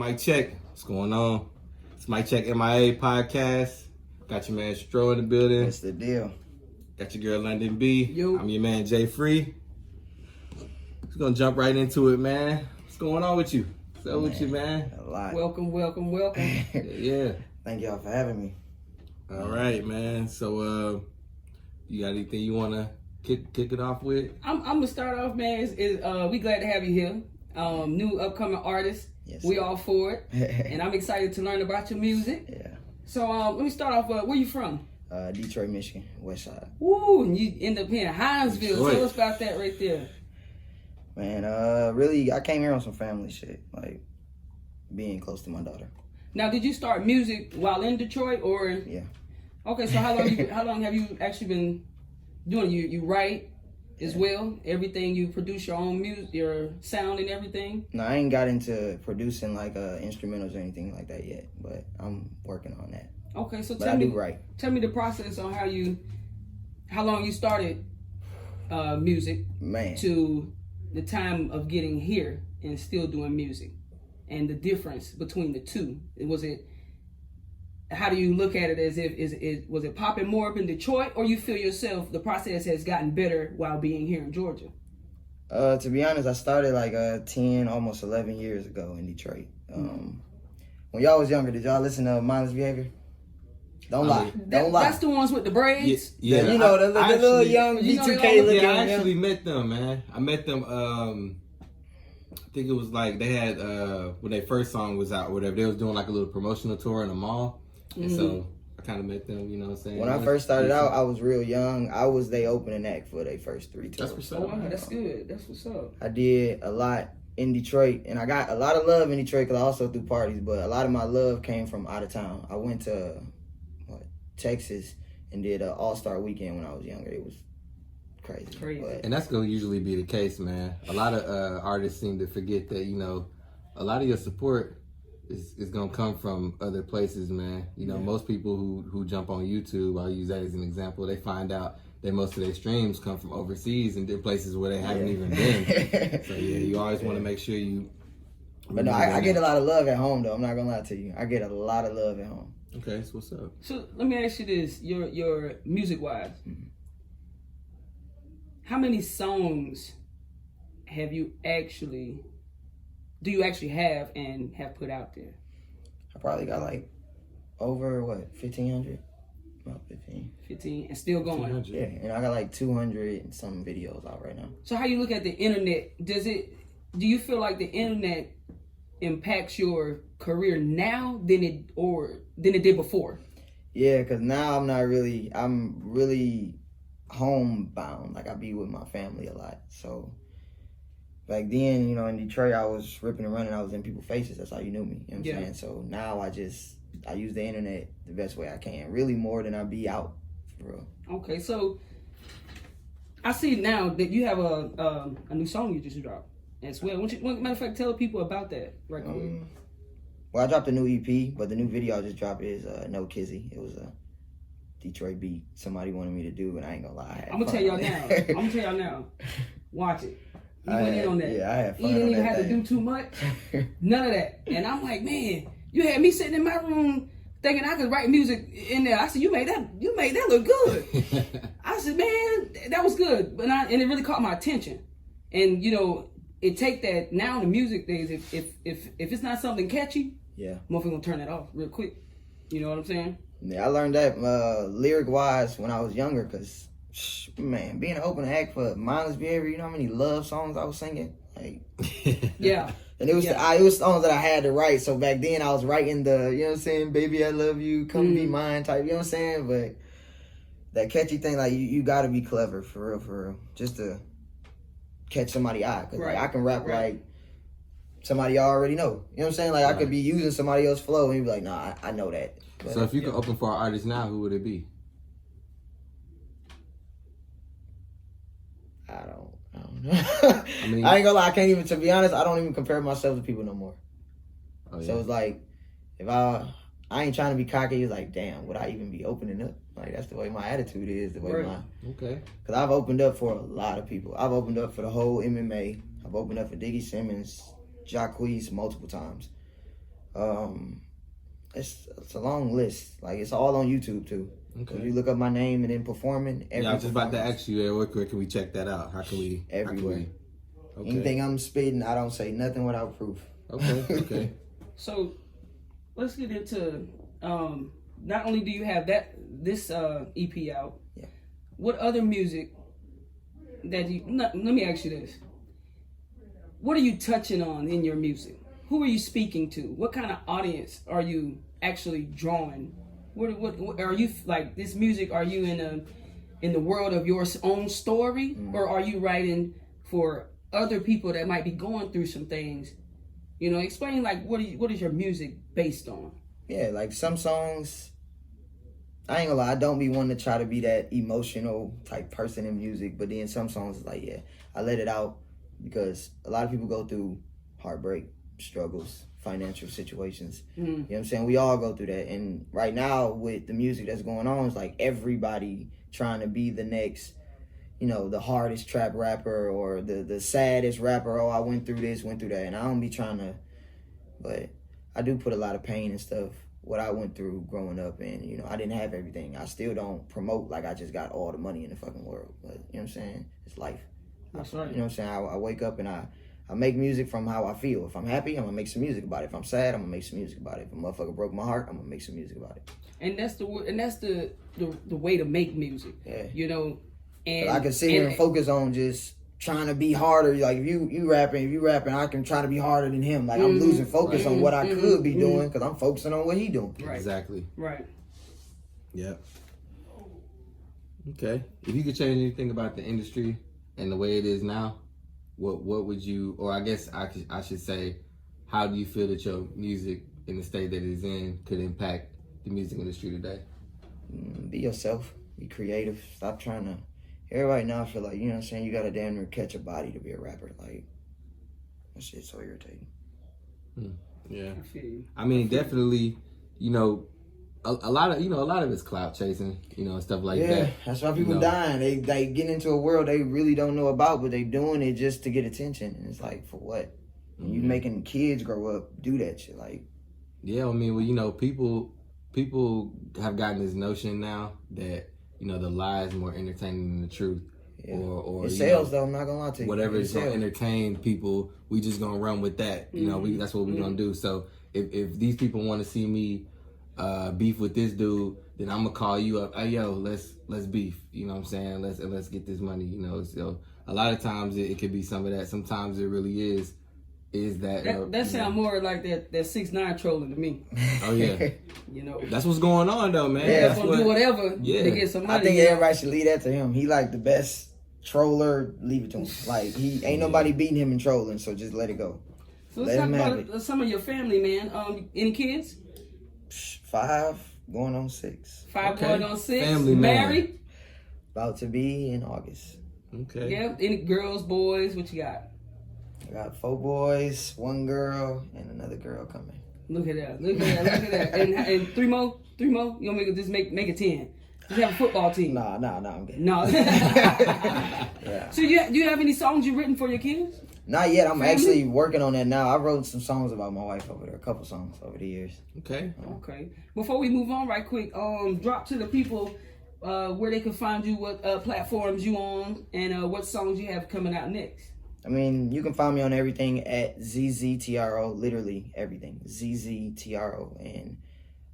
Mic Check. What's going on? It's MicCheckM.I.A podcast. Got your man Zztro in the building. What's the deal? Got your girl London B. Yo. I'm your man Jay Free. Just gonna jump right into it, man. What's going on with you? What's up with you, man? A lot. Welcome. Yeah. Thank y'all for having me. All right, man. So, you got anything you wanna kick it off with? I'm gonna start off, man. We glad to have you here. New upcoming artist. Yes, we sir. all for it, and I'm excited to learn about your music. Yeah. So let me start off. Where you from? Detroit, Michigan, West Side. Woo, and you end up here in Hinesville. Detroit. Tell us about that right there. Man, really, I came here on some family shit, like being close to my daughter. Now, did you start music while in Detroit, or? Yeah. Okay, so how long have you actually been doing? You write as well. Everything you produce your own music, your sound and everything. No, I ain't got into producing like instrumentals or anything like that yet, but I'm working on that. Okay, so But tell I me, do write. tell me the process on how long you started music Man. to the time of getting here and still doing music, and the difference between the two. How do you look at it? Was it popping more up in Detroit, or you feel yourself the process has gotten better while being here in Georgia? To be honest, I started like 10, almost 11 years ago in Detroit. When y'all was younger, did y'all listen to Mindless Behavior? Don't lie. Don't lie. That's the ones with the braids. Yeah. You know, the little young you know, B2K looking. Yeah, I actually met them, man. I met them, I think it was like they had, when their first song was out, whatever, they was doing like a little promotional tour in the mall. And so I kind of met them, you know what I'm saying? When I first started out, I was real young. I was their opening act for their first 3 tours. That's what's Oh, up. wow, that's good. That's what's up. I did a lot in Detroit, and I got a lot of love in Detroit because I also threw parties, but a lot of my love came from out of town. I went to Texas and did an all-star weekend when I was younger. It was crazy. But And that's going to usually be the case, man. A lot of artists seem to forget that, you know, a lot of your support is going to come from other places, man. You know, most people who jump on YouTube, I'll use that as an example, they find out that most of their streams come from overseas and they're places where they haven't even been. So, yeah, you always want to make sure you... But no, I get a lot of love at home, though. I'm not going to lie to you. I get a lot of love at home. Okay, so what's up? So let me ask you this: your music-wise, how many songs do you actually have and have put out there? I probably got like over 1,500, about 15. 15, and still going. 200. Yeah, and I got like 200 and some videos out right now. So how you look at the internet? Do you feel like the internet impacts your career now than it did before? Yeah, because now I'm really homebound. Like, I be with my family a lot. So back then, you know, in Detroit, I was ripping and running. I was in people's faces. That's how you knew me. You know what I'm saying? So now I use the internet the best way I can. Really more than I be out, for real. Okay, so I see now that you have a new song you just dropped as well. Matter of fact, tell people about that right quick. Well, I dropped a new EP, but the new video I just dropped is No Kizzy. It was a Detroit beat somebody wanted me to do, and I ain't gonna lie. I'm gonna tell y'all now. Watch it. He went in on that. Yeah, I had fun. He didn't on even that have to thing. do too much. None of that. And I'm like, man, you had me sitting in my room thinking I could write music in there. I said, you made that look good. I said, man, that was good. And it really caught my attention. And you know, it take that now in the music days. If it's not something catchy, yeah, motherfucker gonna turn that off real quick. You know what I'm saying? Yeah, I learned that lyric wise when I was younger, cause man, being an open act for Mindless Behavior, you know how many love songs I was singing? Like, yeah. And it was it was songs that I had to write. So back then I was writing the, you know what I'm saying, baby I love you, come be mine type, you know what I'm saying? But that catchy thing, like you gotta be clever for real, just to catch somebody's eye. Cause like, I can rap like somebody already know. You know what I'm saying? Like I could be using somebody else's flow and you'd be like, nah, I know that. But, So if you could open for an artist now, who would it be? I don't know. I mean, I ain't gonna lie, to be honest, I don't even compare myself to people no more. Oh, yeah. So it's like, if I ain't trying to be cocky, it's like, damn, would I even be opening up? Like, that's the way my attitude is, the way Okay. Because I've opened up for a lot of people. I've opened up for the whole MMA. I've opened up for Diggy Simmons, Jacquees multiple times. It's a long list. Like, it's all on YouTube too. Okay. So you look up my name and then performing. Yeah, I was just about to ask you, where can we check that out? How can we? Everywhere. Okay. Anything I'm spitting, I don't say nothing without proof. Okay. Okay. So let's get into not only do you have this EP out, yeah. What other music that you let me ask you this. What are you touching on in your music? Who are you speaking to? What kind of audience are you actually drawing? What are you like this music? Are you in the world of your own story, or are you writing for other people that might be going through some things? You know, explain like what is your music based on? Yeah, like some songs, I ain't gonna lie, I don't be wanting to try to be that emotional type person in music, but then some songs is like, yeah, I let it out because a lot of people go through heartbreak, struggles, financial situations. You know what I'm saying? We all go through that. And right now with the music that's going on, it's like everybody trying to be the next, you know, the hardest trap rapper or the saddest rapper. Oh, I went through this, went through that. And I don't be trying to, but I do put a lot of pain and stuff, what I went through growing up. And, you know, I didn't have everything. I still don't promote like I just got all the money in the fucking world. But, you know what I'm saying? It's life. That's right. You know what I'm saying? I wake up and I make music from how I feel. If I'm happy, I'm gonna make some music about it. If I'm sad, I'm gonna make some music about it. If a motherfucker broke my heart, I'm gonna make some music about it. And that's the way to make music. Yeah. You know, and I can sit here and focus on just trying to be harder. Like if you rapping, I can try to be harder than him. Like I'm losing focus on what I could be doing because I'm focusing on what he doing. Right. Exactly. Right. Yep. Okay. If you could change anything about the industry and the way it is now, what would you, or I guess I should say, how do you feel that your music in the state that it is in could impact the music industry today? Be yourself. Be creative. Stop trying to. Everybody now feel like, you know what I'm saying, you gotta damn near catch a body to be a rapper. Like, that shit's so irritating. Yeah. I feel you. I mean, definitely, you know, a lot of it's clout chasing, you know, and stuff like that. Yeah, that's why people dying. They get into a world they really don't know about, but they doing it just to get attention. And it's like, for what? And you making kids grow up do that shit. Like, yeah, I mean, well, you know, people have gotten this notion now that, you know, the lie is more entertaining than the truth. yeah. Or it sells though, I'm not gonna lie to you. Whatever is gonna sells. entertain people, we just gonna run with that. You know, that's what we're gonna do. So if these people want to see me beef with this dude, then I'm gonna call you up. Hey, yo, let's beef. You know what I'm saying? Let's get this money. You know, so a lot of times it could be some of that. Sometimes it really is that. That sound more like that 6ix9ine trolling to me. Oh yeah. You know, That's what's going on though, man. Yeah. that's gonna do whatever to get some money. I think everybody should leave that to him. He like the best troller. Leave it to him. Like he ain't nobody beating him in trolling, so just let it go. So let's talk about some of your family, man. Any kids? 5 going on 6. 5 going on 6. Family man. Married? About to be in August. Okay. Yeah. Any girls, boys? What you got? I got 4 boys, 1 girl, and another girl coming. Look at that. Look at that. Look at that. And 3 more? 3 more? You want to make it 10? Just have a football team. Nah, I'm good. No. Yeah. So do you have any songs you've written for your kids? Not yet. I'm actually working on that now. I wrote some songs about my wife over there, a couple songs over the years. Okay. Okay. Before we move on right quick, drop to the people where they can find you, what platforms you on, and what songs you have coming out next. I mean, you can find me on everything at Zztro, literally everything. Zztro. And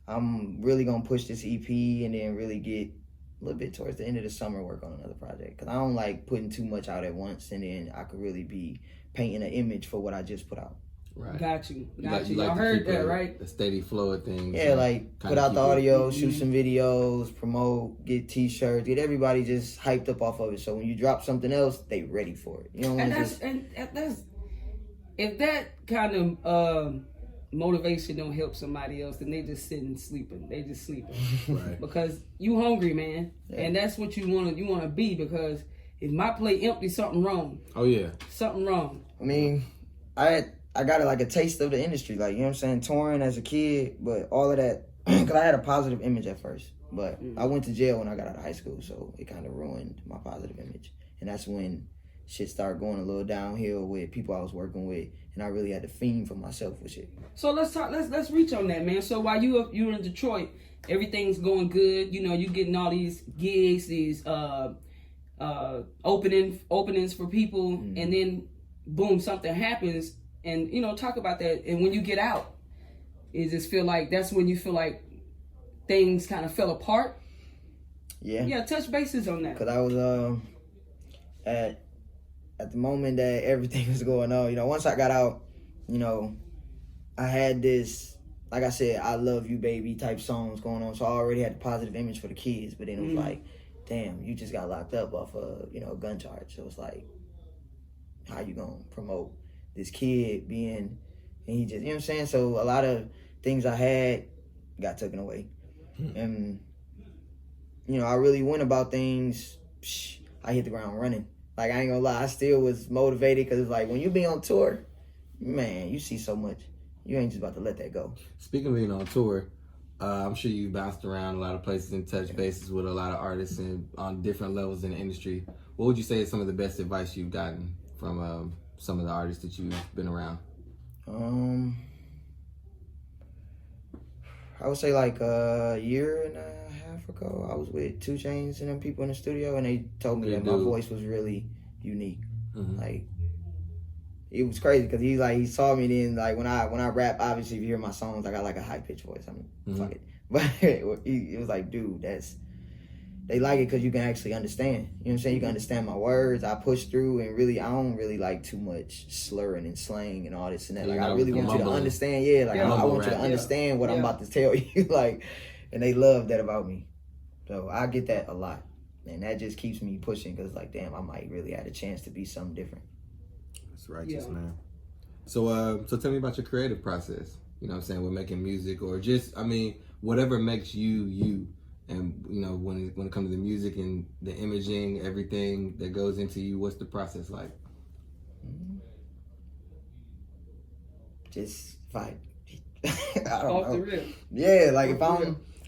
I'm really going to push this EP and then really get a little bit towards the end of the summer work on another project. Because I don't like putting too much out at once and then I could really be painting an image for what I just put out. Right. Got you. You like I to heard keep that, right? a steady flow of things. Yeah, like put out the audio, shoot some videos, promote, get t-shirts, get everybody just hyped up off of it. So when you drop something else, they ready for it. You know what And I mean? that's if that kind of motivation don't help somebody else, then they just sitting sleeping. They just sleeping. Right. Because you hungry, man. Yeah. And that's what you wanna be, because if my plate empty, something wrong. Oh yeah. Something wrong. I mean, I got like a taste of the industry, like, you know what I'm saying, touring as a kid, but all of that, because I had a positive image at first, but I went to jail when I got out of high school, so it kind of ruined my positive image. And that's when shit started going a little downhill with people I was working with, and I really had to fiend for myself with shit. So let's reach on that, man. So while you're in Detroit, everything's going good. You know, you getting all these gigs, these openings for people, and then boom, something happens, and you know, talk about that. And when you get out, it just feel like that's when you feel like things kind of fell apart. Yeah, touch bases on that. Cause I was at the moment that everything was going on, you know, once I got out, you know, I had this, like I said, I love you baby type songs going on. So I already had the positive image for the kids, but then it was like, damn, you just got locked up off a, you know, a gun charge. So it's like, how you gonna promote this kid being, and he just, you know what I'm saying? So a lot of things I had got taken away. And, you know, I really went about things, I hit the ground running. Like, I ain't gonna lie, I still was motivated because it's like, when you be on tour, man, you see so much. You ain't just about to let that go. Speaking of being on tour, I'm sure you bounced around a lot of places and touched bases with a lot of artists and on different levels in the industry. What would you say is some of the best advice you've gotten from some of the artists that you've been around? I would say like a year and a half ago, I was with 2 Chainz and them people in the studio, and they told me that my voice was really unique. Like, it was crazy because he saw me then, like when I rap, obviously if you hear my songs, I got like a high pitched voice. I mean, fuck it. But it was like, dude, they like it because you can actually understand. You know what I'm saying? You can understand my words. I push through, and really, I don't really like too much slurring and slang and all this and that. Like, I really want you to understand. Yeah, like, I want you to understand what I'm about to tell you. Like, and they love that about me. So I get that a lot. And that just keeps me pushing because, like, damn, I might really have a chance to be something different. That's righteous, man. So, so tell me about your creative process. You know what I'm saying? With making music, or just, I mean, whatever makes you, you. And, you know, when it comes to the music and the imaging, everything that goes into you, what's the process like? Just fight. I don't Off know. the rip. Yeah, like if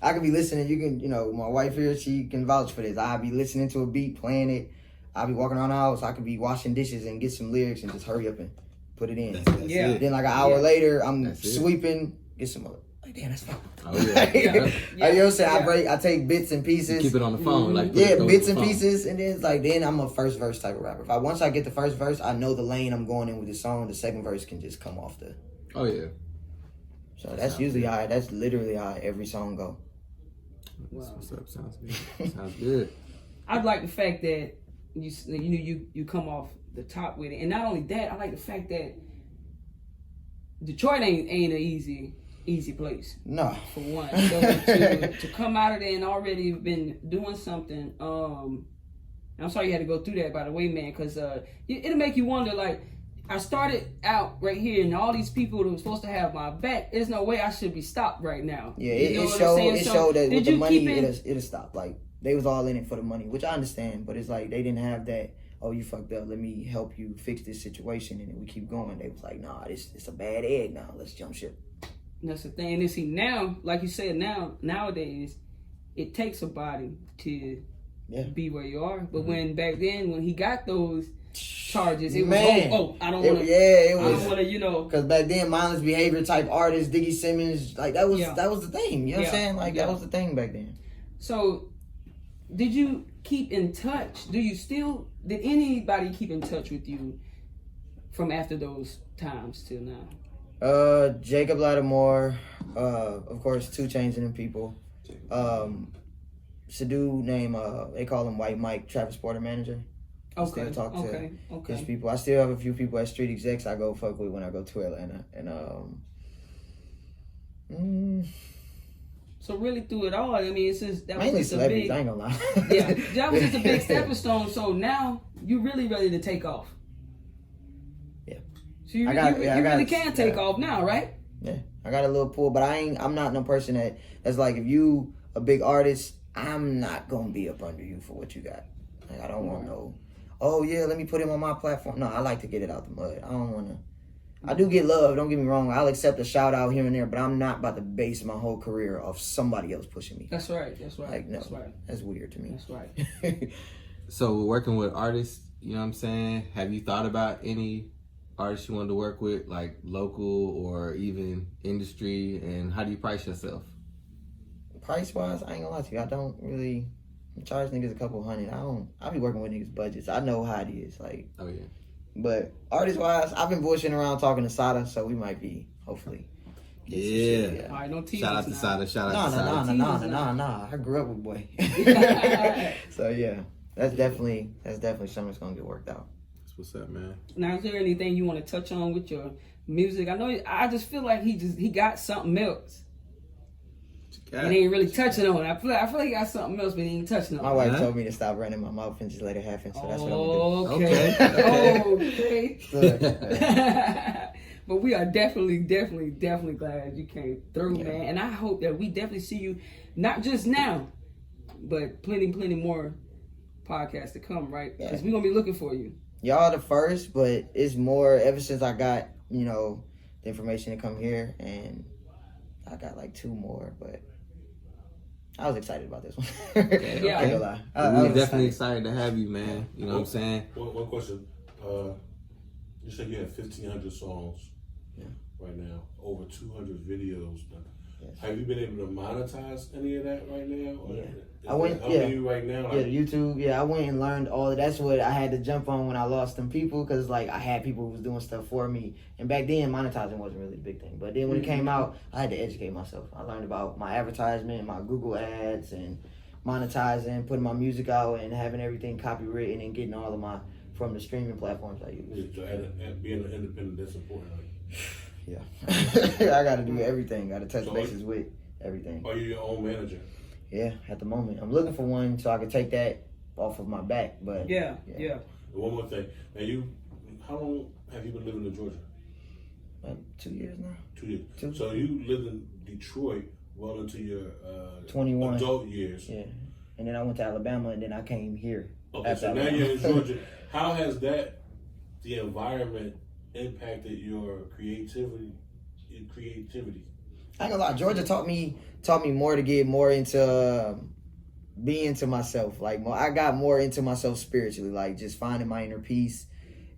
I could be listening, you can, you know, my wife here, she can vouch for this. I'll be listening to a beat, playing it. I'll be walking around the house. I could be washing dishes and get some lyrics and just hurry up and put it in. That's it. Then like an hour later, I'm sweeping, get some other. Like, damn, that's fine. Oh, yeah. You know what I'm saying? I take bits and pieces. You keep it on the phone. Like, bits and pieces. And then it's like, then I'm a first verse type of rapper. Once I get the first verse, I know the lane I'm going in with the song. The second verse can just come off the. Oh, yeah. So that's usually that's literally how every song go. Wow. What's up? Sounds good. Sounds good. I like the fact that you come off the top with it, and not only that, I like the fact that Detroit ain't an easy place. No. For one, so to come out of there and already been doing something. I'm sorry you had to go through that, by the way, man, because it'll make you wonder. Like, I started out right here, and all these people that were supposed to have my back. There's no way I should be stopped right now. Yeah, it showed that with the money, it'll stop. Like, they was all in it for the money, which I understand, but it's like they didn't have that. Oh, you fucked up. Let me help you fix this situation, and then we keep going. They was like, nah, it's a bad egg now. Let's jump ship. That's the thing. And see, now, like you said, nowadays, it takes a body to be where you are. But when back then, when he got those charges, it was I don't want to. Yeah, it was. I don't want to, you know. Because back then, mindless behavior type artists, Diggy Simmons, like that was the thing. You know what I'm saying? Like that was the thing back then. So, did you keep in touch? Did anybody keep in touch with you from after those times till now? Jacob Lattimore, of course, 2 Chainz and them people. It's a dude named, they call him White Mike, Travis Porter manager. I still talk to his people. I still have a few people at Street Execs I go fuck with when I go to Atlanta. And, so really through it all, I mean, it's just, that mainly was just a big, I ain't gonna lie. That was just a big stepping stone. So now you're really ready to take off. Yeah. So you really can take off now, right? Yeah, I got a little pull, but I'm not no person that's like, if you a big artist, I'm not gonna be up under you for what you got. Like, I don't want no, oh yeah, let me put him on my platform. No, I like to get it out the mud. I don't want to. I do get love, don't get me wrong. I'll accept a shout out here and there, but I'm not about to base my whole career off somebody else pushing me. That's right. Like, no, that's right. That's weird to me. That's right. So working with artists, you know what I'm saying? Have you thought about any artists you wanted to work with, like local or even industry, and how do you price yourself? Price wise, I ain't gonna lie to you. I don't really charge niggas a couple hundred. I be working with niggas budgets. I know how it is. Like, Oh yeah. but artist wise, I've been bullshitting around talking to Sada, so we might be hopefully. Get some shit, All right, no teasers. Shout out to now. Sada. Shout out to Sada. Nah. I grew up with boy. So yeah, that's definitely something that's gonna get worked out. That's what's up, man. Now, is there anything you want to touch on with your music? I know. I just feel like he got something else. And he ain't really touching on it. I feel like he got something else, but he ain't touching on it. My wife told me to stop running my mouth and just let it happen. So that's what I'm gonna Okay. do. But we are definitely glad you came through, man. And I hope that we definitely see you, not just now, but plenty more podcasts to come, right? Because we're going to be looking for you. Y'all the first, but it's more ever since I got, the information to come here, and I got like 2 more, but I was excited about this one. Yeah. I ain't gonna lie. We're definitely excited to have you, man. You know what I'm saying? One question. You said you have 1,500 songs right now, over 200 videos. Yes. Have you been able to monetize any of that right now? Or I went, you right now? Yeah, YouTube. Yeah, I went and learned all of that's what I had to jump on when I lost them people, because like I had people who was doing stuff for me, and back then monetizing wasn't really a big thing. But then when it came out, I had to educate myself. I learned about my advertisement, my Google ads, and monetizing, putting my music out, and having everything copywritten, and getting all of my from the streaming platforms I use. Being an independent, that's important. Yeah, I got to do everything. Got to touch bases with everything. Are you your own manager? Yeah, at the moment. I'm looking for one so I can take that off of my back. But yeah. One more thing. Now, how long have you been living in Georgia? Like 2 years now. 2 years. 2. So you lived in Detroit well into your 21 adult years. Yeah, and then I went to Alabama, and then I came here. Okay, so now you're in Georgia. How has the environment impacted your creativity? I ain't gonna lie, Georgia taught me more to get more into being to myself. Like I got more into myself spiritually, like just finding my inner peace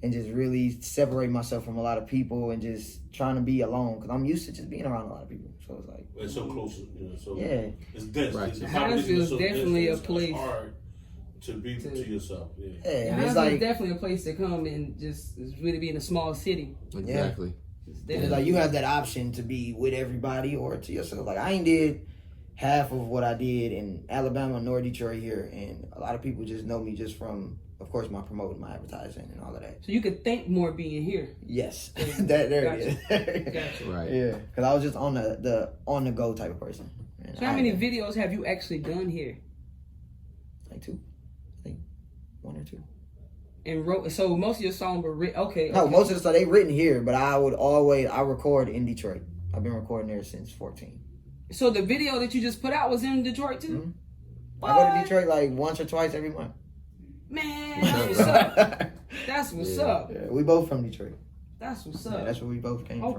and just really separating myself from a lot of people and just trying to be alone, because I'm used to just being around a lot of people. So it's like it's so close, so yeah, it's dense. Right. Huntsville is definitely a place. It's hard to be to yourself. Yeah, and it's it's like definitely a place to come and just really be in a small city. Exactly. it's like you have that option to be with everybody or to yourself. Like I ain't did half of what I did in Alabama nor Detroit here, and a lot of people just know me just from, of course, my promoting, my advertising, and all of that. So you could think more being here. Yes, there it is. Gotcha. Right. Yeah, because I was just on the on the go type of person. And So how many videos have you actually done here? Like 2, I think 1 or 2. And wrote. So most of your songs were written. Okay. No, most of the stuff they written here, but I record in Detroit. I've been recording there since 14. So the video that you just put out was in Detroit too? Mm-hmm. I go to Detroit like once or twice every month. Man, that's what's up. That's what's up. Yeah, we both from Detroit. That's what's up. Yeah, that's where we both came from.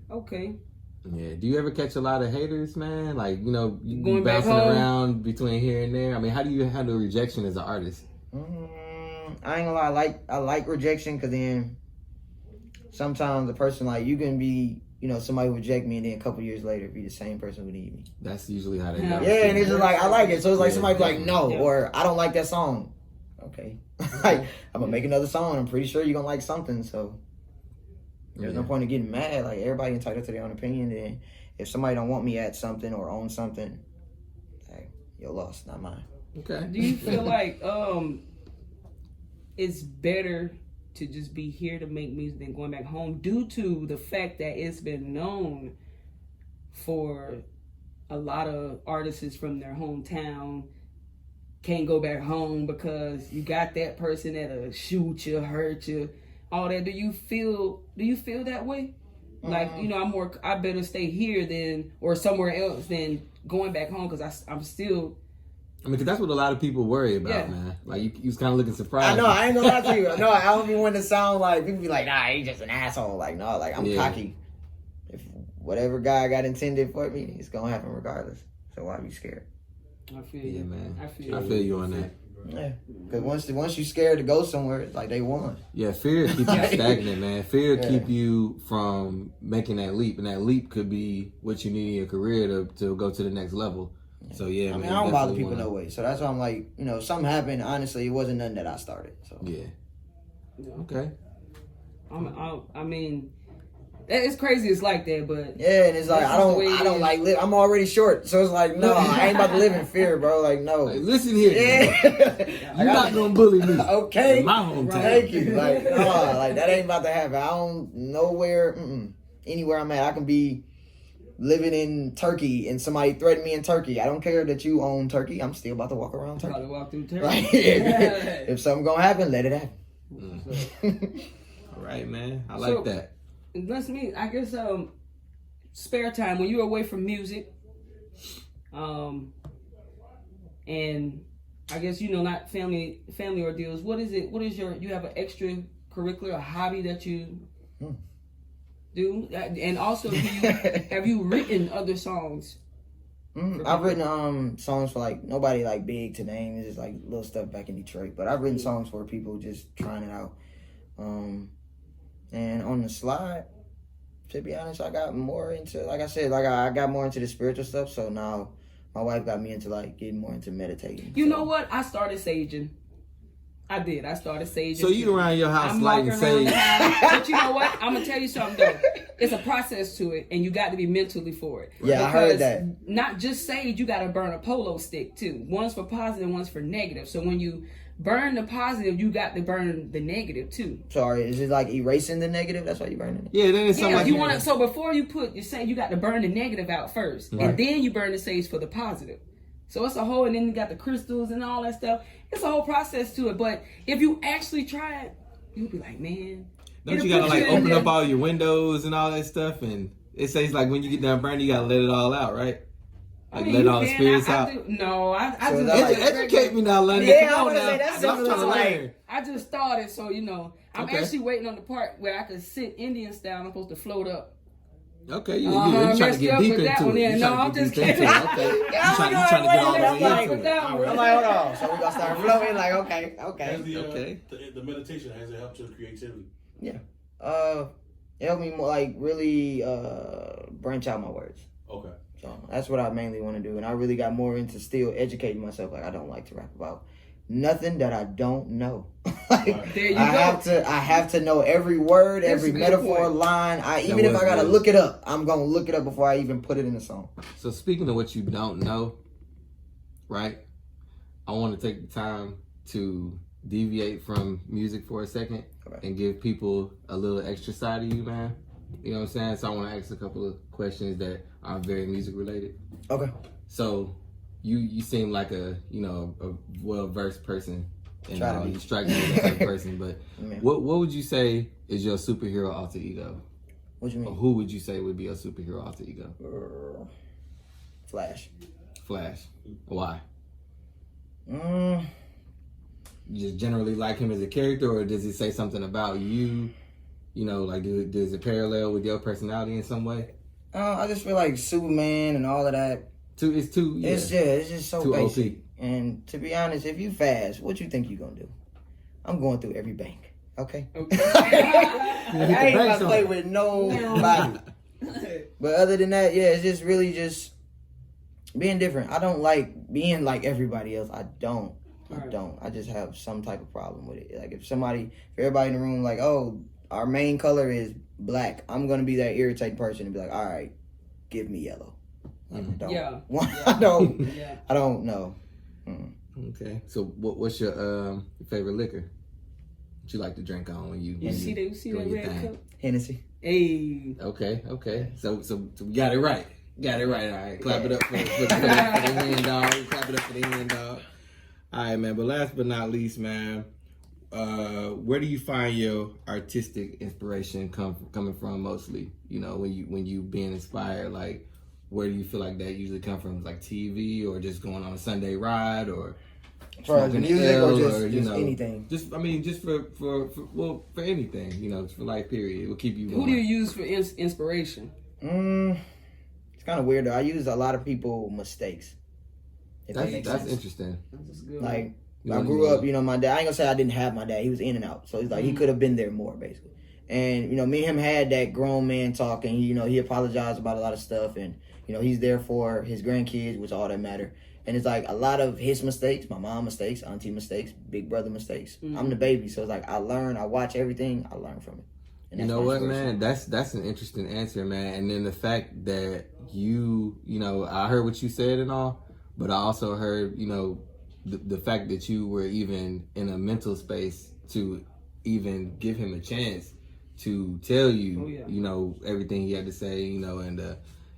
Okay. Yeah. Do you ever catch a lot of haters, man? Like, you Going back bouncing home? around between here and there. I mean, how do you handle rejection as an artist? I ain't gonna lie, I like rejection, because then sometimes a person, like, you can be, somebody would reject me and then a couple years later be the same person who need me. That's usually how they Yeah. go. Yeah, and it's just like, I like it. So it's like somebody be like, Yeah. no, Yeah. or I don't like that song. Okay. Like, I'm gonna make another song. I'm pretty sure you're gonna like something, so there's no point in getting mad. Like, everybody entitled to their own opinion, and if somebody don't want me at something or own something, hey, your loss, not mine. Okay. Do you feel like it's better to just be here to make music than going back home, due to the fact that it's been known for a lot of artists from their hometown can't go back home because you got that person that'll shoot you, hurt you, all that? Do you feel that way? Like, I better stay here than, or somewhere else than going back home, because I'm still. I mean, because that's what a lot of people worry about, man. Like, you was kind of looking surprised. I know, I ain't gonna lie to you. No, I don't be wanting to sound like, people be like, nah, he's just an asshole. Like, no, like, I'm cocky. If whatever God got intended for me, it's gonna happen regardless. So why be scared? I feel you. Yeah, man. I feel I feel you on that. Yeah, because once you scared to go somewhere, it's like they won. Yeah, fear keep you stagnant, man. Fear keep you from making that leap, and that leap could be what you need in your career to go to the next level. So yeah, I mean, man, I don't bother people wanna... no way. So that's why I'm like, something happened. Honestly, it wasn't nothing that I started. So yeah. Okay. I mean, it's crazy. It's like that, but yeah, and it's like I don't like live. I'm already short, so it's like no, I ain't about to live in fear, bro. Like no. Like, listen here, yeah, you're not gonna bully me. Okay, in my hometown. Thank you. Like no, like that ain't about to happen. I don't nowhere, anywhere I'm at. I can be living in Turkey and somebody threatened me in Turkey. I don't care that you own Turkey. I'm still about to walk around Turkey. About to walk through Turkey. Like, if something gonna happen, let it happen. All right, man. I like that. Let's meet. I guess spare time when you're away from music, and I guess not family ordeals. What is it? What is you have an extracurricular, a hobby that you do, and also have you written other songs? I've written songs for like nobody like big to name. It's just like little stuff back in Detroit. But I've written songs for people just trying it out. And on the slide, to be honest, I got more into, like I said, like I got more into the spiritual stuff. So now my wife got me into like getting more into meditating. You know what? I started saging. I did. I started saging. So you around your house lighting sage. But you know what? I'm gonna tell you something though. It's a process to it, and you got to be mentally for it. Yeah, I heard that. Not just sage, you got to burn a polo stick too. One's for positive, one's for negative. So when you burn the positive, you got to burn the negative too. Sorry, is it like erasing the negative? That's why you burning it. Yeah, then it's something like you want to. So before you put your sage, you got to burn the negative out first, and then you burn the sage for the positive. So it's a whole, and then you got the crystals and all that stuff. It's a whole process to it. But if you actually try it, you'll be like, man. Don't you gotta like open up all your windows and all that stuff? And it says like when you get done burning, you gotta let it all out, right? Like let all the spirits out. I So just educate me now, London. Yeah, Come on now. that's I'm trying to learn. I just started, so I'm actually waiting on the part where I could sit Indian style. I'm supposed to float up. Okay, you're trying to get deep into it. No, I'm just kidding. Okay. You trying to get all the way into it. I'm like, hold on. So we're gonna start floating. Like, okay. The meditation, has it helped your creativity? Yeah. It helped me more, like really branch out my words. Okay. So that's what I mainly want to do, and I really got more into still educating myself. Like I don't like to rap about nothing that I don't know. Like, there you I go. have to know every word, That's every a good metaphor, point. line. Even if I gotta look it up, I'm gonna look it up before I even put it in the song. So speaking of what you don't know, right? I want to take the time to deviate from music for a second and give people a little extra side of you, man. You know what I'm saying? So I want to ask a couple of questions that are very music related. Okay. So you seem like a well-versed person, and you strike me as a type of person. But what would you say is your superhero alter ego? What you mean? Or who would you say would be your superhero alter ego? Flash. Why? You just generally like him as a character, or does it say something about you? Like does it parallel with your personality in some way? I just feel like Superman and all of that. It's just so too basic. OP. And to be honest, if you fast, what you think you gonna do? I'm going through every bank. Okay. I ain't about to play with nobody. But other than that, yeah, it's just really just being different. I don't like being like everybody else. I don't. I just have some type of problem with it. Like if everybody in the room like, oh, our main color is black, I'm gonna be that irritating person and be like, all right, give me yellow. Like, I don't know. Okay. So what's your favorite liquor? What you like to drink on when you see that red cup? Hennessy. Hey. Okay. So we got it right. All right. Clap it up for the hand, dog. Clap it up for the hand, dog. All right, man. But last but not least, man, where do you find your artistic inspiration coming from mostly? When you being inspired, like where do you feel like that usually come from? Like TV, or just going on a Sunday ride, or for music, or just anything? Just for anything, for life period. It will keep you going. Who do you use for inspiration? It's kind of weird though. I use a lot of people mistakes. That's interesting. That's good. Like I grew up, you know, my dad, I ain't gonna say I didn't have my dad. He was in and out. So he's like, he could have been there more, basically. And, you know, me and him had that grown man talk, and, you know, he apologized about a lot of stuff. And, you know, he's there for his grandkids, which all that matter. And it's like a lot of his mistakes, my mom mistakes, auntie mistakes, big brother mistakes. I'm the baby. So it's like I watch everything, I learn from it. And you know what, man? That's an interesting answer, man. And then the fact that you know, I heard what you said and all, but I also heard, you know, the fact that you were even in a mental space to even give him a chance to tell you, you know, everything he had to say, you know, and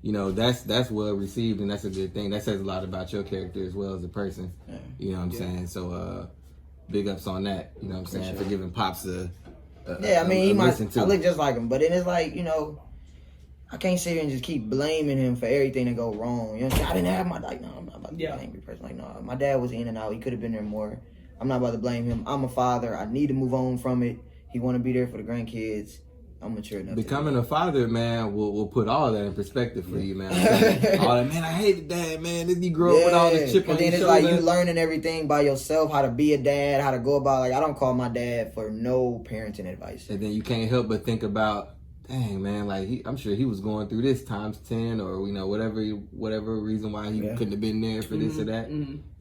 you know, that's well received, and that's a good thing. That says a lot about your character as well as a person. Yeah. You know what I'm saying? So big ups on that. You know what I'm saying? For giving Pops I mean, he might. I look just like him, but then it's like, you know, I can't sit here and just keep blaming him for everything that go wrong. You know what I'm saying? I didn't have my, like, no, I'm not about to be an angry person. Like, no, my dad was in and out. He could have been there more. I'm not about to blame him. I'm a father. I need to move on from it. He want to be there for the grandkids. I'm mature enough. Becoming a father, man, will put all that in perspective for you, man. All that, man, I hated dad, man. Then you grow up with all this chip on your shoulder. Then it's like you learning everything by yourself, how to be a dad, how to go about, like, I don't call my dad for no parenting advice. And then you can't help but think about, dang, man, like, I'm sure he was going through this times 10 or, you know, whatever reason why he couldn't have been there for this or that.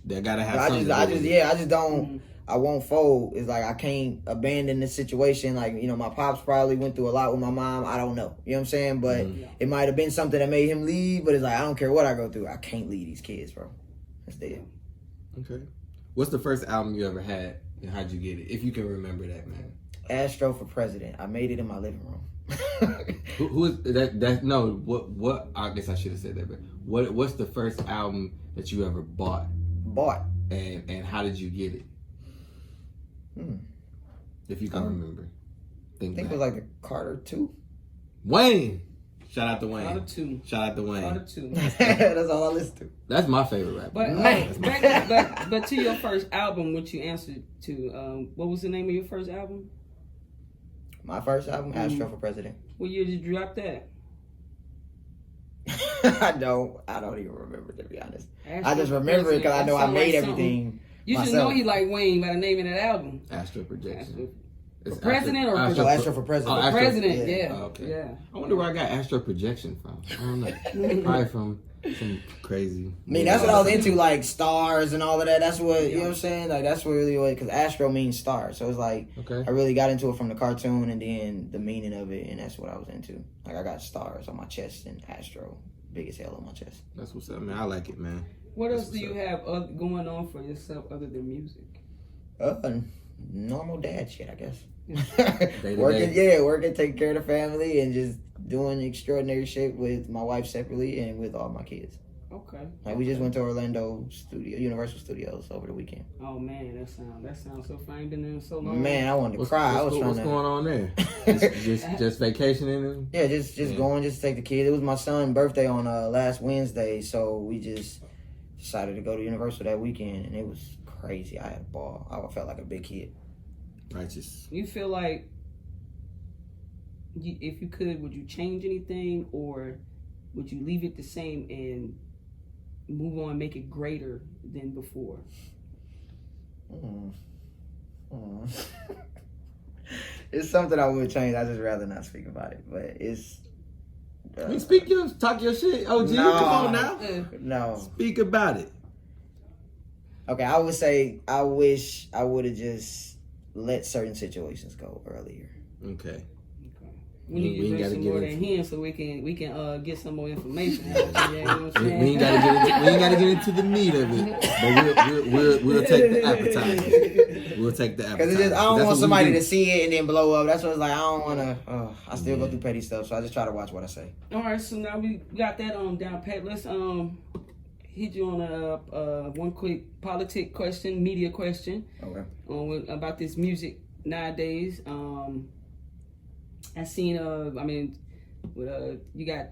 They gotta have something. I just don't. I won't fold. It's like I can't abandon the situation. Like, you know, my pops probably went through a lot with my mom. I don't know. You know what I'm saying? But it might have been something that made him leave. But it's like, I don't care what I go through. I can't leave these kids, bro. That's dead. Okay. What's the first album you ever had, and how'd you get it? If you can remember that, man. Zztro for President. I made it in my living room. Who is that? No. What? I guess I should have said that. But what's the first album that you ever bought? And how did you get it? If you can remember. I think it was like the Carter 2. Wayne! Shout out to Wayne. Carter 2. Shout out to Wayne. Carter 2. That's all I listen to. That's my favorite rapper. But to your first album, which you answered to, what was the name of your first album? My first album, Zztro for President. What year did you drop that? I don't even remember, to be honest. I just remember it because I know I made everything. You should know he like Wayne by the name of that album. Astro Projection. For President or Zztro for President? For President, yeah. Oh, okay. Yeah. I wonder where I got Astro Projection from. I don't know. Probably from some crazy. I mean, that's what I was into, like stars and all of that. That's what, you know what I'm saying? Like, that's what really was, because Astro means star. So it's like, I really got into it from the cartoon and then the meaning of it, and that's what I was into. Like, I got stars on my chest and Astro, big as hell on my chest. That's what's up, man. I like it, man. What else do you have going on for yourself other than music? Normal dad shit, I guess. Day-to-day. Working, taking care of the family, and just doing extraordinary shit with my wife separately and with all my kids. Okay. Like, we just went to Orlando Universal Studios over the weekend. Oh man, that sounds so fun. Been there so long. Man, I wanted to cry. What's going on there? just vacationing? Yeah, just going, just to take the kids. It was my son's birthday on last Wednesday, so we just decided to go to Universal that weekend, and it was crazy. I had a ball. I felt like a big kid. Righteous. You feel like, if you could, would you change anything, or would you leave it the same and move on, make it greater than before? It's something I would change. I just rather not speak about it. But it's. Talk your shit. OG, no, come on now. No. Speak about it. Okay, I would say I wish I would have just let certain situations go earlier. Okay. We need to drink some more than him so we can get some more information. You know what I'm saying? We ain't gotta get into the meat of it, but we'll take the appetizer. We'll take the appetizer. Because I don't want somebody to see it and then blow up. That's what it's like. I don't want to. I still go through petty stuff, so I just try to watch what I say. All right, so now we got that down pat. Let's hit you on one quick media question. Okay. About this music nowadays. I seen you got,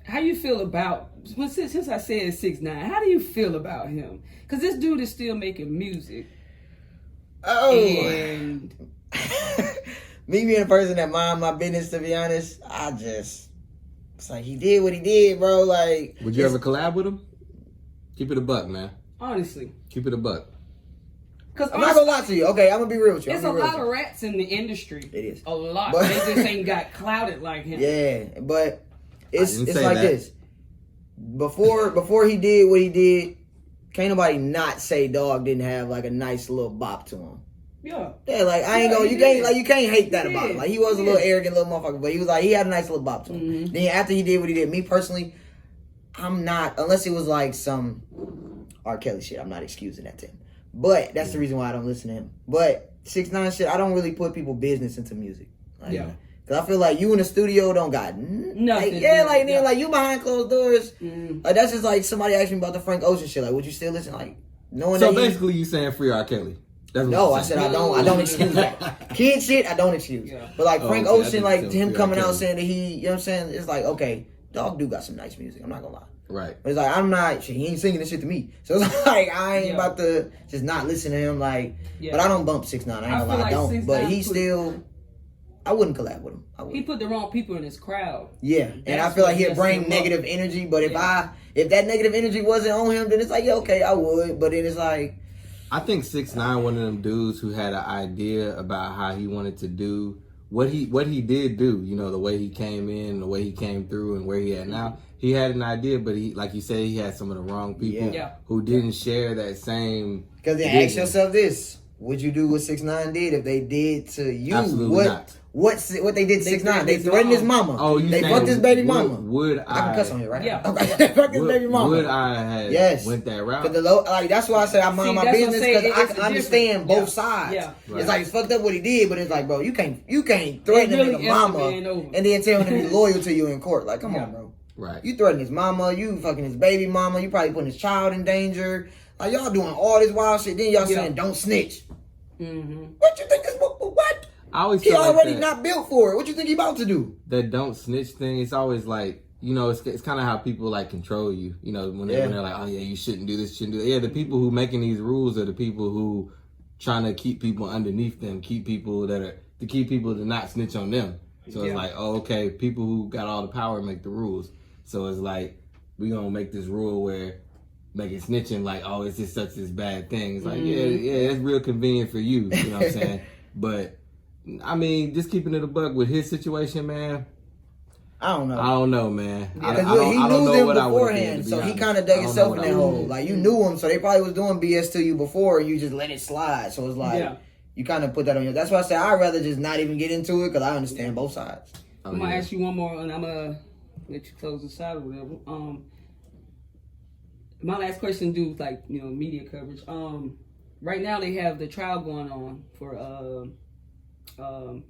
how you feel about, since I said 6ix9ine, how do you feel about him? Because this dude is still making music. And me being a person that mind my business, to be honest, it's like, he did what he did, bro. Like, would you ever collab with him? Keep it a buck, man. Honestly. Keep it a buck. Cause I'm not gonna lie to you. Okay, I'm gonna be real with you. It's a lot of rats in the industry. It is a lot. But- They just ain't got clouded like him. Yeah, but it's didn't like say that. this. Before he did what he did, can't nobody not say dog didn't have like a nice little bop to him. Yeah. Yeah, like I ain't gonna. he You can't did. like you can't hate that He about him. did. Like he was a He little did. arrogant little motherfucker, but he was like he had a nice little bop to him. Mm-hmm. Then after he did what he did, me personally, I'm not unless it was like some R. Kelly shit. I'm not excusing that to him. But that's the reason why I don't listen to him. But 6ix9ine shit, I don't really put people business into music. Like, Yeah. Cause I feel like you in the studio don't got Nothing. Like, yeah, like Yeah. then like you behind closed doors. Mm. Like that's just like somebody asked me about the Frank Ocean shit. Like, would you still listen? Like, knowing So that he- basically, you saying free R. Kelly? That's what no, you're I said saying. I don't excuse that. Kid shit, I don't excuse. Yeah. But like Oh, Frank okay, I Ocean, think like so. him Yeah, coming out okay. saying that he, you know what I'm saying? It's like, okay, dog do got some nice music. I'm not gonna lie. Right. But it's like I'm not. Shit, he ain't singing this shit to me. So it's like I ain't Yeah. about to just not listen to him. Like, Yeah. but I don't bump 6ix9ine. I ain't I gonna feel lie, I like don't. 6ix9ine But he put- still, I wouldn't collab with him. I He wouldn't. put the wrong people in his crowd. Yeah, and I That's feel like what he'd messed bring him up. negative energy. But Yeah. if that negative energy wasn't on him, then it's like, yeah, okay, I would. But then it's like, I think 6ix9ine, one of them dudes who had an idea about how he wanted to do what he did do. You know, the way he came in, the way he came through, and where he at now. He had an idea, but he, like you said, he had some of the wrong people Yeah. who didn't share that same. because then vision. ask yourself this: would you do what 6ix9ine did if they did to you? Absolutely not. What they did to They 6ix9ine? They threatened his threatened his mom. mama. Oh, you they saying fucked his baby would- mama. Would I can cuss on here, right? Yeah. Okay. They fucked his baby mama. Would I have Yes. went that route? Cause like that's why I say I mind See, my that's what I'm business saying. because I It's can understand different. both Yeah. sides. Yeah. Right. It's like it's fucked up what he did, but it's like, bro, you can't threaten really a nigga effed mama the man over. and then tell him to be loyal to you in court. Like, come Yeah. on, bro. Right. You threatening his mama, you fucking his baby mama, you probably putting his child in danger. Like y'all doing all this wild shit. Then y'all Yeah. saying don't snitch. Mm-hmm. What you think this? What? I always He feel like already that, not built for it. What you think he about to do? that don't snitch thing. It's always like, you know, it's kind of how people like control you. You know, when they're like, oh yeah, you shouldn't do this, shouldn't do that. Yeah, the people who making these rules are the people who trying to keep people underneath them, keep people to not snitch on them. So it's like, oh, okay, people who got all the power make the rules. So it's like, we gonna make this rule where making snitching like, oh, it's just such this bad thing. It's like, yeah, it's real convenient for you. You know what I'm saying? But I mean, just keeping it a buck with his situation, man. I don't know. I don't know, man. I Because don't he know knew them what I would've beforehand, did, to be so he honest. kind of I dug don't himself know in what that I hole. would've Like you knew him, so they probably was doing BS to you before, and you just let it slide. So it's like Yeah. you kind of put that on you. That's why I say I'd rather just not even get into it because I understand both sides. I'm gonna ask you one more, and I'm gonna let you close this out or whatever. My last question do with, like, you know, media coverage. Right now they have the trial going on for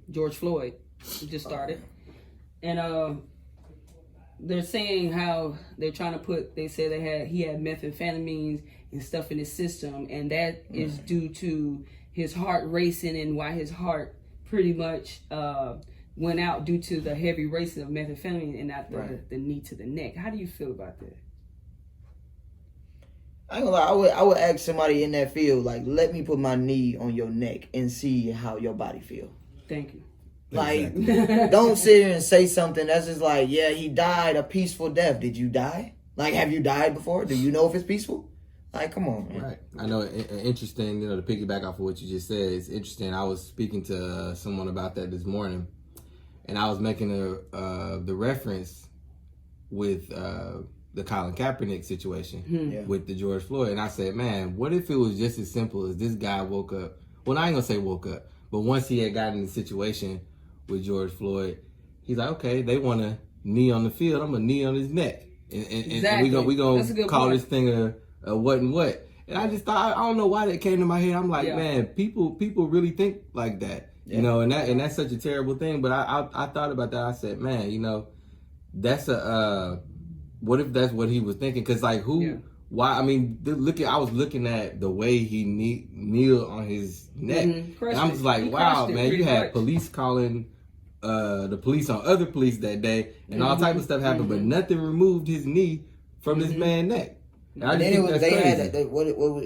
George Floyd. It just started, and they're saying how they're trying to put. They say he had methamphetamines and stuff in his system, and that is due to his heart racing and why his heart pretty much went out due to the heavy racing of methamphetamine and not the knee to the neck. How do you feel about that? I ain't gonna lie, I would ask somebody in that field, like, let me put my knee on your neck and see how your body feel. Thank you. Like, don't sit here and say something that's just like, yeah, he died a peaceful death. Did you die? Like, have you died before? Do you know if it's peaceful? Like, come on, man. Right. I know, interesting, you know, to piggyback off of what you just said, it's interesting. I was speaking to someone about that this morning, and I was making the reference with the Colin Kaepernick situation with the George Floyd. And I said, man, what if it was just as simple as this guy woke up? Well, I ain't gonna say woke up, but once he had gotten in the situation with George Floyd, he's like, okay, they want a knee on the field, I'm gonna knee on his neck. And Exactly. we That's a gonna good call point. this thing a what and what. And I just thought, I don't know why that came to my head. I'm like, Yeah. man, people really think like that. Yeah. You know, and that's such a terrible thing. But I thought about that. I said, man, you know, that's what if that's what he was thinking? Because like why? I mean, I was looking at the way he kneeled on his neck, and I'm just like, wow, man, you had police calling the police on other police that day, and all type of stuff happened, but nothing removed his knee from this man's neck. And I And just then think that's crazy.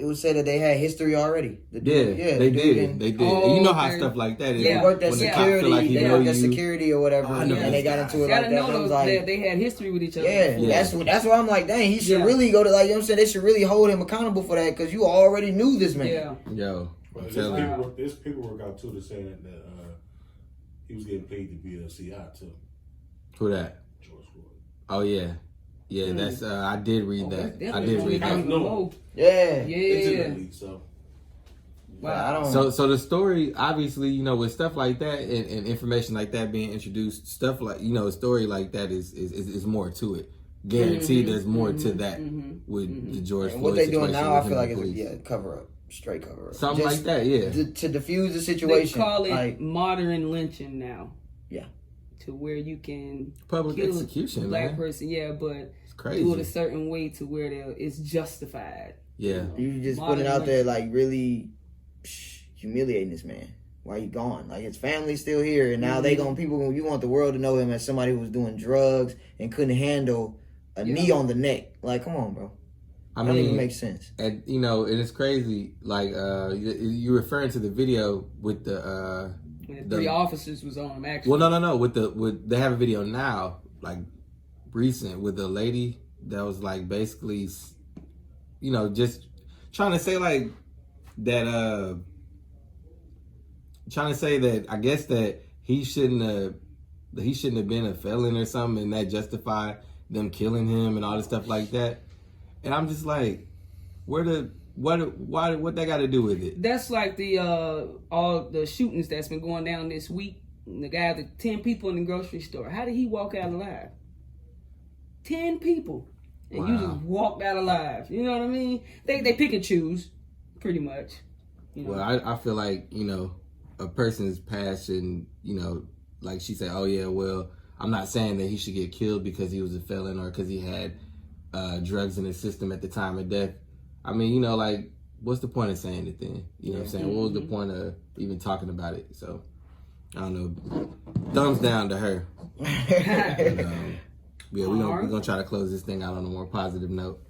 it was said that they had history already. The dude- They the dude did. in- They did. Oh, and you know how okay. stuff like that is. They Yeah. worked at When the cop security. feel like he They know worked at you. security or whatever, I know and they this got into it Gotta like that. know And it was though, like, they had history with each other. yeah, Yeah. that's why I'm like, dang, he should Yeah. really go to, like, you know what I'm saying, they should really hold him accountable for that because you already knew this man. Yeah. Yo. But telling there's paperwork out too that saying that he was getting paid to be a CI too. Who that? George Floyd. Oh yeah, yeah. That's I did read that. I did read I that. know. Yeah. Intimately, so. Wow. So the story, obviously, you know, with stuff like that and information like that being introduced, stuff like, you know, a story like that is more to it. Guaranteed, there's more to that with the George Floyd What they situation doing now, I with feel him like and it's police. cover up, straight cover up, Something Just like that, yeah. to diffuse the They situation. call it like, modern lynching now. Yeah. To where you can Public kill execution, a black man. person, yeah, but It's crazy. do it a certain way to where it's justified. Yeah. You just Modern putting it out there lynching. like really humiliating this man. Why you gone? Like his family's still here, and now they people. You want the world to know him as somebody who was doing drugs and couldn't handle a knee on the neck. Like, come on, bro. I That mean, don't even make sense. And you know, and it's crazy. Like you referring to the video with the When the 3 officers was on him, actually. well, no. With they have a video now, like recent, with a lady that was like basically, you know, just trying to say like that. Trying to say that I guess that he shouldn't have been a felon or something, and that justified them killing him and all this stuff like that. And I'm just like, what that got to do with it? That's like the all the shootings that's been going down this week. The guy, the 10 people in the grocery store. How did he walk out alive? 10 people, and you just walked out alive. You know what I mean? They pick and choose, pretty much. You know? Well, I feel like, you know, a person's passion, you know, like she said, oh yeah, well, I'm not saying that he should get killed because he was a felon or because he had drugs in his system at the time of death. I mean, you know, like, what's the point of saying it then? You know what I'm saying? What was the point of even talking about it? So, I don't know. Thumbs down to her. Yeah, we're gonna try to close this thing out on a more positive note.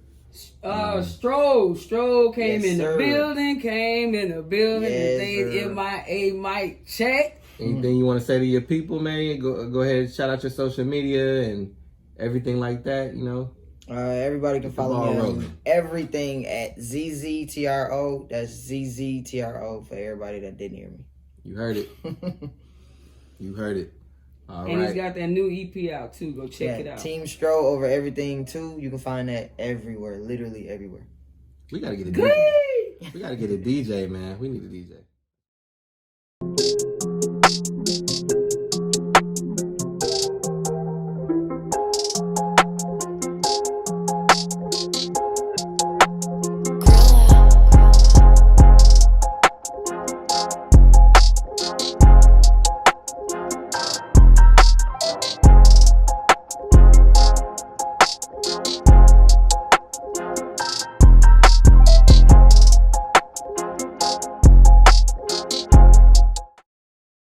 Zztro came Yes, in sir. the building, Yes, the thing sir. MIA mic check. Anything you want to say to your people, man? Go ahead and shout out your social media and everything like that, you know? Everybody can the follow ball me on rolling. everything at Zztro. That's Zztro for everybody that didn't hear me. You heard it. You heard it. All And right. he's got that new EP out too. Go check it out. Team Stro over everything too. You can find that everywhere, literally everywhere. We gotta get a DJ. We gotta get a DJ, man. We need a DJ.